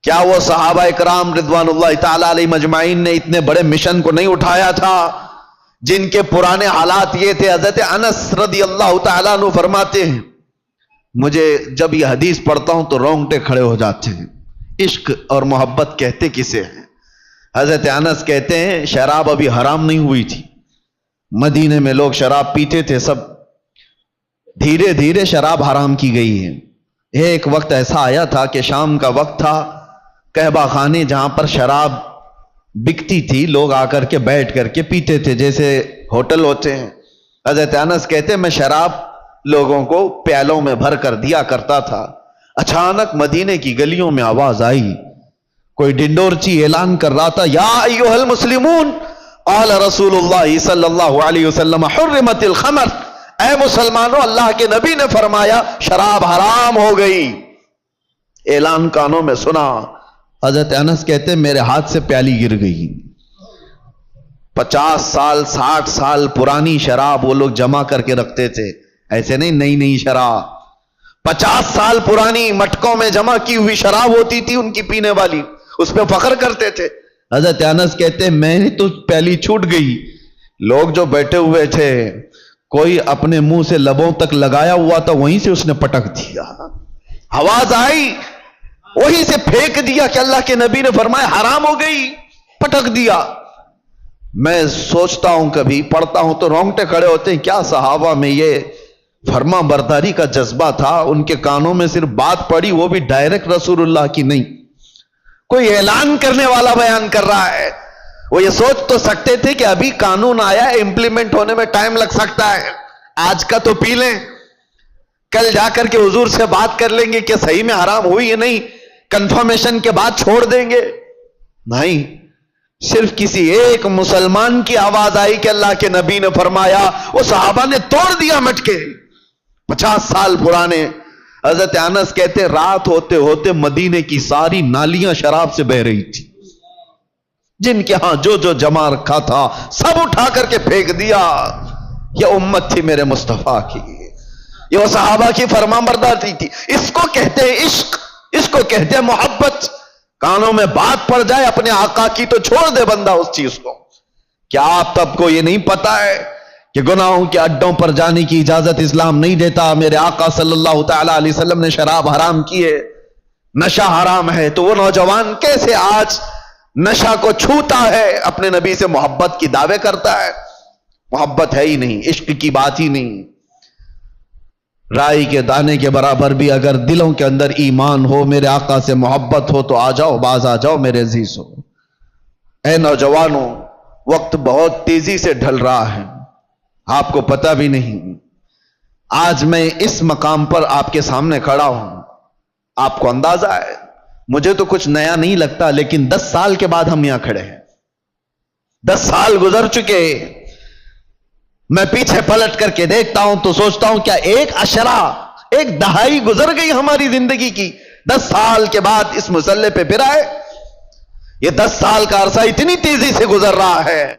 کیا وہ صحابہ اکرام رضوان اللہ تعالی علیہ مجمعین نے اتنے بڑے مشن کو نہیں اٹھایا تھا؟ جن کے پرانے حالات یہ تھے، حضرت انس رضی اللہ تعالیٰ عنہ فرماتے ہیں مجھے جب یہ حدیث پڑھتا ہوں تو رونگٹے کھڑے ہو جاتے ہیں۔ عشق اور محبت کہتے کسے ہیں؟ حضرت انس کہتے ہیں شراب ابھی حرام نہیں ہوئی تھی، مدینے میں لوگ شراب پیتے تھے، سب دھیرے دھیرے شراب حرام کی گئی ہے۔ ایک وقت ایسا آیا تھا کہ شام کا وقت تھا، قہبہ خانے جہاں پر شراب بکتی تھی لوگ آ کر کے بیٹھ کر کے پیتے تھے جیسے ہوٹل ہوتے ہیں۔ حضرت انس کہتے ہیں میں شراب لوگوں کو پیالوں میں بھر کر دیا کرتا تھا۔ اچانک مدینے کی گلیوں میں آواز آئی، کوئی ڈنڈورچی اعلان کر رہا تھا یا ایھا المسلمون قال رسول اللہ صلی اللہ علیہ وسلم حرمت الخمر، اے مسلمانوں اللہ کے نبی نے فرمایا شراب حرام ہو گئی۔ اعلان کانوں میں سنا، حضرت انس کہتے ہیں میرے ہاتھ سے پیالی گر گئی۔ 50 سال 60 سال پرانی شراب وہ لوگ جمع کر کے رکھتے تھے، ایسے نہیں نئی نئی شراب، 50 سال پرانی مٹکوں میں جمع کی ہوئی شراب ہوتی تھی ان کی پینے والی، اس پہ فخر کرتے تھے۔ حضرت انس کہتے ہیں میں نے تو پیالی چھوٹ گئی، لوگ جو بیٹھے ہوئے تھے کوئی اپنے منہ سے لبوں تک لگایا ہوا تھا وہیں سے اس نے پٹک دیا، آواز آئی وہیں سے پھینک دیا کہ اللہ کے نبی نے فرمایا حرام ہو گئی، پٹک دیا۔ میں سوچتا ہوں کبھی پڑھتا ہوں تو رونگٹے کھڑے ہوتے ہیں، کیا صحابہ میں یہ فرما برداری کا جذبہ تھا؟ ان کے کانوں میں صرف بات پڑی، وہ بھی ڈائریکٹ رسول اللہ کی نہیں، کوئی اعلان کرنے والا بیان کر رہا ہے۔ وہ یہ سوچ تو سکتے تھے کہ ابھی قانون آیا ہے، امپلیمنٹ ہونے میں ٹائم لگ سکتا ہے، آج کا تو پی لیں، کل جا کر کے حضور سے بات کر لیں گے کہ صحیح میں حرام ہوئی یا نہیں، کنفرمیشن کے بعد چھوڑ دیں گے۔ نہیں، صرف کسی ایک مسلمان کی آواز آئی کہ اللہ کے نبی نے فرمایا، وہ صحابہ نے توڑ دیا مٹکے، 50 سال پرانے۔ حضرت انس کہتے رات ہوتے ہوتے مدینے کی ساری نالیاں شراب سے بہ رہی تھی، جن کے ہاں جو جو جمع رکھا تھا سب اٹھا کر کے پھینک دیا۔ یہ امت تھی میرے مصطفیٰ کی، یہ وہ صحابہ کی فرمانبرداری تھی۔ اس کو کہتے ہیں عشق، اس کو کہتے ہیں محبت۔ کانوں میں بات پڑ جائے اپنے آقا کی تو چھوڑ دے بندہ اس چیز کو۔ کیا آپ تب کو یہ نہیں پتا ہے کہ گناہوں کے اڈوں پر جانے کی اجازت اسلام نہیں دیتا؟ میرے آقا صلی اللہ تعالی علیہ وسلم نے شراب حرام کی ہے، نشہ حرام ہے، تو وہ نوجوان کیسے آج نشہ کو چھوتا ہے، اپنے نبی سے محبت کی دعوے کرتا ہے؟ محبت ہے ہی نہیں، عشق کی بات ہی نہیں۔ رائی کے دانے کے برابر بھی اگر دلوں کے اندر ایمان ہو، میرے آقا سے محبت ہو تو آ جاؤ، باز آ جاؤ میرے عزیزو۔ اے نوجوانوں، وقت بہت تیزی سے ڈھل رہا ہے، آپ کو پتہ بھی نہیں۔ آج میں اس مقام پر آپ کے سامنے کھڑا ہوں، آپ کو اندازہ ہے مجھے تو کچھ نیا نہیں لگتا، لیکن 10 سال کے بعد ہم یہاں کھڑے ہیں، 10 سال گزر چکے۔ میں پیچھے پلٹ کر کے دیکھتا ہوں تو سوچتا ہوں کیا ایک عشرہ، ایک دہائی گزر گئی ہماری زندگی کی، 10 سال کے بعد اس مسئلے پہ پھر آئے۔ یہ 10 سال کا عرصہ اتنی تیزی سے گزر رہا ہے۔